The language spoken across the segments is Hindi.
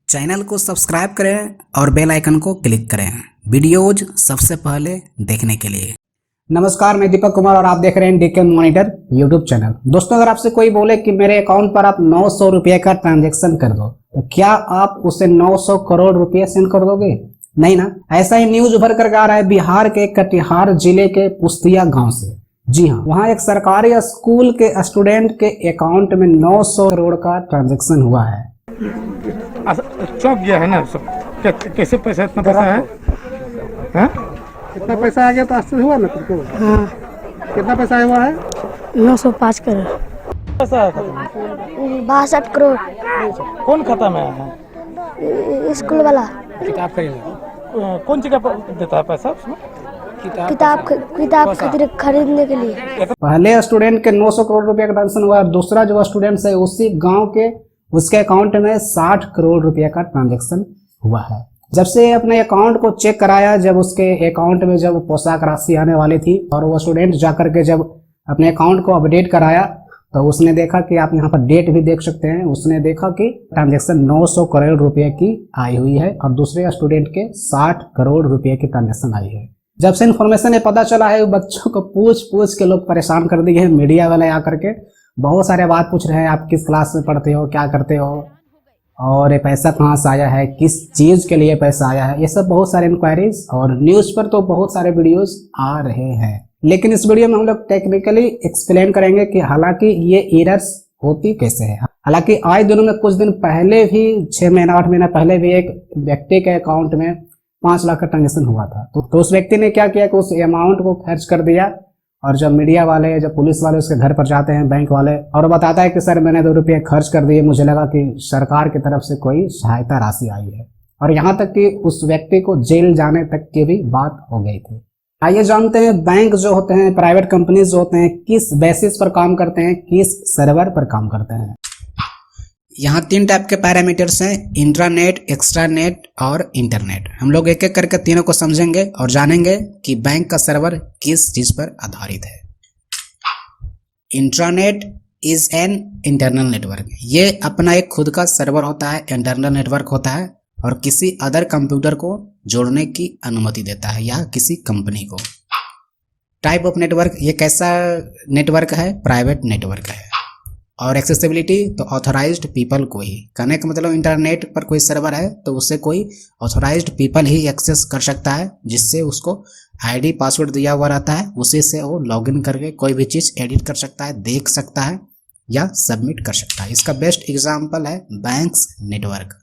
चैनल को सब्सक्राइब करें और बेल आइकन को क्लिक करें वीडियोज सबसे पहले देखने के लिए। नमस्कार, मैं दीपक कुमार और आप देख रहे हैं डीके मॉनिटर यूट्यूब चैनल। दोस्तों, अगर आपसे कोई बोले कि मेरे अकाउंट पर आप 900 रुपये का ट्रांजैक्शन कर दो, तो क्या आप उसे 900 करोड़ रुपये सेंड कर दोगे? नहीं ना। ऐसा ही न्यूज उभर कर आ रहा है बिहार के कटिहार जिले के पुस्तिया गांव से। जी हाँ, वहाँ एक सरकारी स्कूल के स्टूडेंट के अकाउंट में 900 करोड़ का ट्रांजैक्शन हुआ है। चौंक गया है ना सब। कैसे पैसा, इतना पैसा है? हाँ? कितना पैसा आ गया तो आश्चर्य हुआ ना तुमको? हाँ, कितना पैसा हुआ है? 905 करोड़। पैसा है 62 करोड़। कौन खाता में है? स्कूल वाला किताब खरीदना। कौन चीज का देता है पैसा उसमें? किताब खरीदने के लिए। पहले स्टूडेंट के 900 करोड़ रुपए का ट्रांजेक्शन हुआ है। दूसरा जो स्टूडेंट है उसी गांव के, उसके अकाउंट में 60 करोड़ रुपए का ट्रांजैक्शन हुआ है। जब से अपने अकाउंट को चेक कराया, जब उसके अकाउंट में जब पोशाक राशि आने वाली थी और वो स्टूडेंट जाकर के जब अपने अकाउंट को अपडेट कराया, तो उसने देखा कि आप यहाँ पर डेट भी देख सकते हैं। उसने देखा कि ट्रांजैक्शन 900 करोड़ रुपए की आई हुई है और दूसरे स्टूडेंट के 60 करोड़ रुपए की ट्रांजैक्शन आई है। जब से इन्फॉर्मेशन ये पता चला है, बच्चों को पूछ के लोग परेशान कर दिए हैं। मीडिया वाले आकर के बहुत सारे बात पूछ रहे हैं, आप किस क्लास में पढ़ते हो, क्या करते हो, और ये पैसा कहाँ से आया है, किस चीज़ के लिए पैसा आया है। ये सब बहुत सारे इंक्वायरीज और न्यूज़ पर तो बहुत सारे वीडियोस आ रहे हैं। लेकिन इस वीडियो में हम लोग टेक्निकली एक्सप्लेन करेंगे कि हालांकि ये एरर्स होती कैसे है। हालांकि आज दिनों में कुछ दिन पहले भी 6 महीना 8 महीना पहले भी एक व्यक्ति के अकाउंट में 5 लाख का ट्रांजेक्शन हुआ था। तो उस व्यक्ति ने क्या किया कि उस अमाउंट को खर्च कर दिया, और जब मीडिया वाले, जब पुलिस वाले उसके घर पर जाते हैं, बैंक वाले, और बताता है कि सर मैंने 2 रुपये खर्च कर दिए, मुझे लगा कि सरकार की तरफ से कोई सहायता राशि आई है, और यहाँ तक कि उस व्यक्ति को जेल जाने तक की भी बात हो गई थी। आइए जानते हैं बैंक जो होते हैं, प्राइवेट कंपनीज जो होते हैं, किस बेसिस पर काम करते हैं, किस सर्वर पर काम करते हैं। यहाँ 3 टाइप के पैरामीटर्स हैं, इंट्रानेट, एक्स्ट्रानेट और इंटरनेट। हम लोग एक एक करके तीनों को समझेंगे और जानेंगे कि बैंक का सर्वर किस चीज पर आधारित है। Intranet is an internal network. ये अपना एक खुद का सर्वर होता है, इंटरनल नेटवर्क होता है, और किसी अदर कंप्यूटर को जोड़ने की अनुमति देता है या किसी कंपनी को। टाइप ऑफ नेटवर्क, ये कैसा नेटवर्क है? प्राइवेट नेटवर्क है। और एक्सेसिबिलिटी, तो ऑथोराइज्ड पीपल को ही। कहने का मतलब इंटरनेट पर कोई सर्वर है तो उससे कोई ऑथोराइज्ड पीपल ही एक्सेस कर सकता है, जिससे उसको आईडी पासवर्ड दिया हुआ रहता है, उसी से वो लॉगिन करके कोई भी चीज़ एडिट कर सकता है, देख सकता है या सबमिट कर सकता है। इसका बेस्ट एग्जाम्पल है बैंक्स नेटवर्क।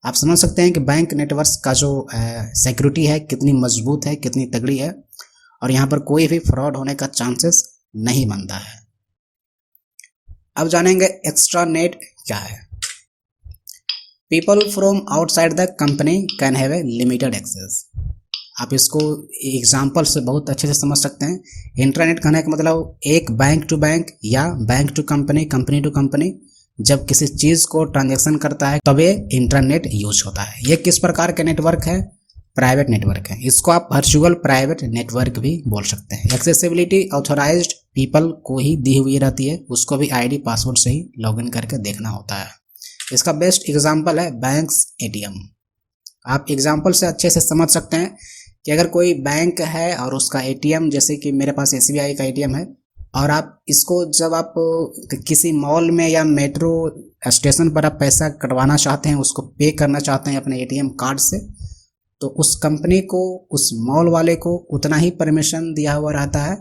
आप समझ सकते हैं कि बैंक नेटवर्क का जो सिक्योरिटी है कितनी मजबूत है, कितनी तगड़ी है, और यहाँ पर कोई भी फ्रॉड होने का चांसेस नहीं बनता है। अब जानेंगे एक्स्ट्रानेट क्या है। People from outside the company can have a limited access. आप इसको एग्जांपल से बहुत अच्छे से समझ सकते हैं। इंटरनेट कहने का मतलब एक बैंक टू बैंक या bank to company, company to company जब किसी चीज़ को ट्रांजैक्शन करता है तब ये इंटरनेट यूज होता है। ये किस प्रकार के नेटवर्क है? प्राइवेट नेटवर्क है। इसको आप वर्चुअल प्राइवेट नेटवर्क भी बोल सकते हैं। एक्सेसिबिलिटी ऑथोराइज्ड पीपल को ही दी हुई रहती है, उसको भी आईडी पासवर्ड से ही लॉगिन करके देखना होता है। इसका बेस्ट एग्जांपल है बैंक्स एटीएम। आप एग्जांपल से अच्छे से समझ सकते हैं कि अगर कोई बैंक है और उसका एटीएम, जैसे कि मेरे पास एसबीआई का एटीएम है, और आप इसको जब आप किसी मॉल में या मेट्रो स्टेशन पर आप पैसा कटवाना चाहते हैं, उसको पे करना चाहते हैं अपने एटीएम कार्ड से, तो उस कंपनी को, उस मॉल वाले को उतना ही परमिशन दिया हुआ रहता है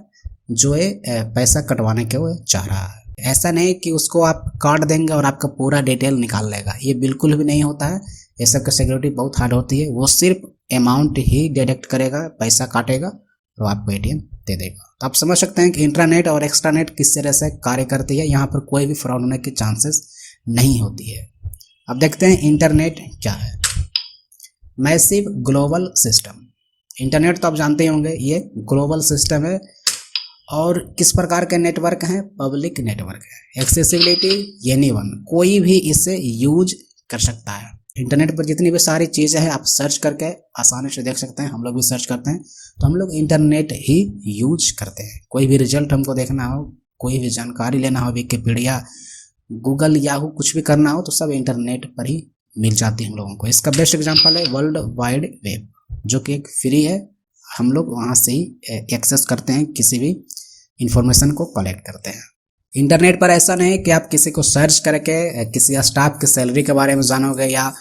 जो ये पैसा कटवाने के वो चाह रहा है। ऐसा नहीं कि उसको आप कार्ड देंगे और आपका पूरा डिटेल निकाल लेगा, ये बिल्कुल भी नहीं होता है। ये सब की सिक्योरिटी बहुत हार्ड होती है। वो सिर्फ अमाउंट ही डिडक्ट करेगा, पैसा काटेगा और आपको एटीएम दे देगा। तो आप समझ सकते हैं कि इंट्रानेट और एक्स्ट्रानेट किस तरह से कार्य करती है। यहाँ पर कोई भी फ्रॉड होने की चांसेस नहीं होती है। अब देखते हैं इंटरनेट क्या है। Massive global system. इंटरनेट तो आप जानते ही होंगे, ये ग्लोबल सिस्टम है। और किस प्रकार के नेटवर्क हैं? पब्लिक नेटवर्क है। एक्सेसिबिलिटी, एनीवन, कोई भी इसे यूज कर सकता है। इंटरनेट पर जितनी भी सारी चीज़ें हैं आप सर्च करके आसानी से देख सकते हैं। हम लोग भी सर्च करते हैं, तो हम लोग इंटरनेट ही यूज करते हैं। कोई भी रिजल्ट हमको देखना हो, कोई भी जानकारी लेना हो, विकिपीडिया, गूगल, याहू, कुछ भी करना हो तो सब इंटरनेट पर ही मिल जाती है हम लोगों को। इसका बेस्ट एग्जांपल है वर्ल्ड वाइड वेब, जो कि एक फ्री है, हम लोग वहाँ से ही एक्सेस करते हैं, किसी भी इंफॉर्मेशन को कलेक्ट करते हैं। इंटरनेट पर ऐसा नहीं कि आप किसी को सर्च करके किसी स्टाफ की सैलरी के बारे में जानोगे या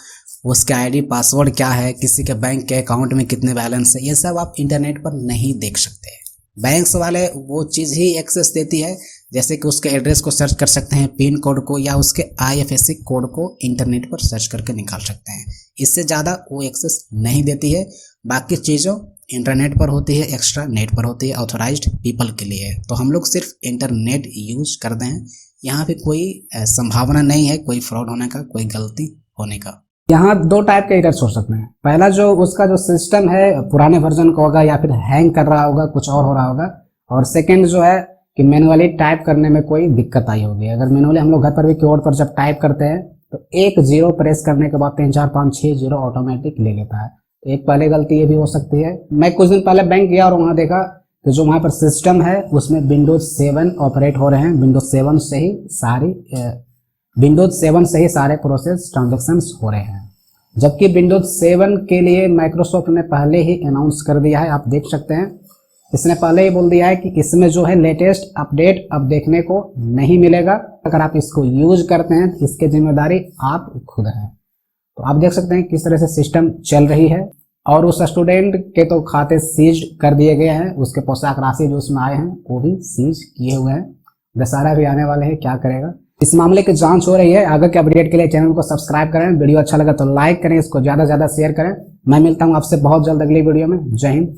उसके आईडी पासवर्ड क्या है, किसी के बैंक के अकाउंट में कितने बैलेंस है, ये सब आप इंटरनेट पर नहीं देख सकते। बैंक्स वाले वो चीज़ ही एक्सेस देती है, जैसे कि उसके एड्रेस को सर्च कर सकते हैं, पिन कोड को, या उसके IFSC कोड को इंटरनेट पर सर्च करके निकाल सकते हैं। इससे ज़्यादा वो एक्सेस नहीं देती है। बाकी चीज़ों इंटरनेट पर होती है, एक्स्ट्रा नेट पर होती है, ऑथोराइज्ड पीपल के लिए। तो हम लोग सिर्फ इंटरनेट यूज करते हैं, यहाँ पे कोई संभावना नहीं है कोई फ्रॉड होने का, कोई गलती होने का। यहाँ दो टाइप के एरर्स हो सकते हैं। पहला जो उसका जो सिस्टम है पुराने वर्जन का होगा, या फिर हैंग कर रहा होगा, कुछ और हो रहा होगा। और सेकेंड जो है कि मैनुअली टाइप करने में कोई दिक्कत आई होगी। अगर मैनुअली हम लोग घर पर भी कीबोर्ड पर जब टाइप करते हैं तो 1 0 प्रेस करने के बाद 3 4 5 6 0 ऑटोमेटिक ले लेता है। तो एक पहले गलती ये भी हो सकती है। मैं कुछ दिन पहले बैंक गया और वहाँ देखा कि जो वहाँ पर सिस्टम है उसमें विंडोज 7 ऑपरेट हो रहे हैं। विंडोज 7 से ही सारे प्रोसेस ट्रांजेक्शन्स हो रहे हैं, जबकि विंडोज 7 के लिए माइक्रोसॉफ्ट ने पहले ही अनाउंस कर दिया है। आप देख सकते हैं, इसने पहले ही बोल दिया है कि इसमें जो है लेटेस्ट अपडेट अब देखने को नहीं मिलेगा। अगर आप इसको यूज करते हैं तो इसकी जिम्मेदारी आप खुद हैं। तो आप देख सकते हैं किस तरह से सिस्टम चल रही है। और उस स्टूडेंट के तो खाते सीज कर दिए गए हैं, उसके पोशाक राशि जो उसमें आए हैं वो भी सीज किए हुए हैं। दशहरा भी आने वाले हैं, क्या करेगा। इस मामले की जांच हो रही है। आगे के अपडेट के लिए चैनल को सब्सक्राइब करें। वीडियो अच्छा लगा तो लाइक करें, इसको ज़्यादा से ज़्यादा शेयर करें। मैं मिलता हूं आपसे बहुत जल्द अगली वीडियो में। जय हिंद।